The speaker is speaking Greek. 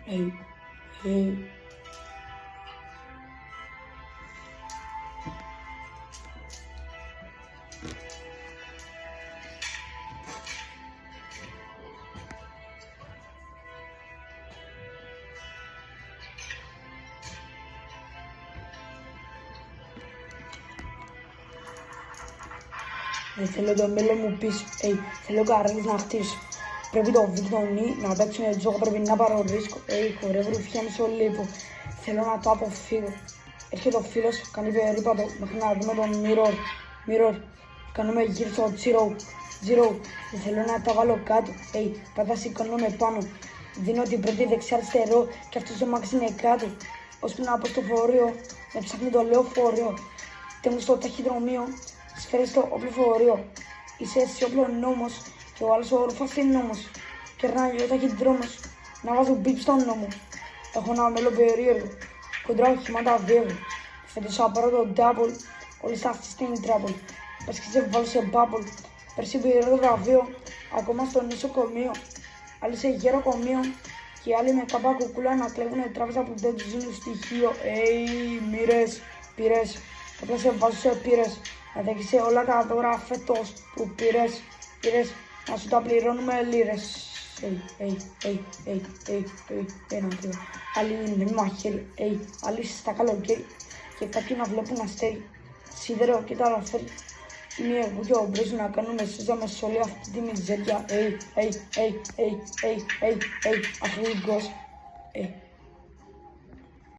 Hey, hey. Δεν θέλω το μέλλον μου πεις, θέλω καρέλες να χτίσω. Πρέπει το βιτονί να παίξω ένα τζόγο, πρέπει να πάρω ρίσκο. Χορεύω ρουφιά μισό λίπο, θέλω να το αποφύγω. Έρχεται ο φίλος, κάνει περίπατο, μέχρι να δούμε τον mirror. Κάνουμε γύρω στο zero. Δεν θέλω να τα βάλω κάτω, πάντα σηκώνομαι πάνω. Δίνω την πρώτη δεξιά αριστερό και αυτός το μάξι είναι κάτω. Ώσπου να πω στο φορείο, με ψάχνει το λεωφορείο. Τέμουν στο ταχυδρομείο, σφαίρες στο οπλοφορείο. Είσαι εσύ όπλο νόμος και ο άλλος ο ρουφάς είναι νόμος. Κερνάει ο ταχυδρόμος, να βάζω μπιπ στον νόμο. Έχω ένα μέλλον περίεργο, κοντρά οχήματα βέβαιο. Φέτος θα πάρω το double, όλες αυτές στην τράπολ. Πες και σε βάλω σε bubble, πέρσι πήρε το βραβείο, ακόμα στο νοσοκομείο. Άλλοι σε γεροκομείο και άλλοι με κάπα κουκούλα να κλέβουνε τράπεζα που δεν τους δίνουν στοιχείο. Μοίρες, πήρες, απλά σε βάζω σε πήρες. Να δέχεσαι όλα τα δώρα φέτος που πήρες, να σου τα πληρώνουμε λίρες. Ένα δύο. Άλλοι είναι με μαχαίρι, άλλοι στα καλοκαίρι και κάποιοι να βλέπουν αστέρι. Σίδερο και τα λαφέρι. Είναι εγώ και ο Μπρέζου να κάνουμε σούζα με σε όλη αυτή τη μιζέρια. Αφρίγος.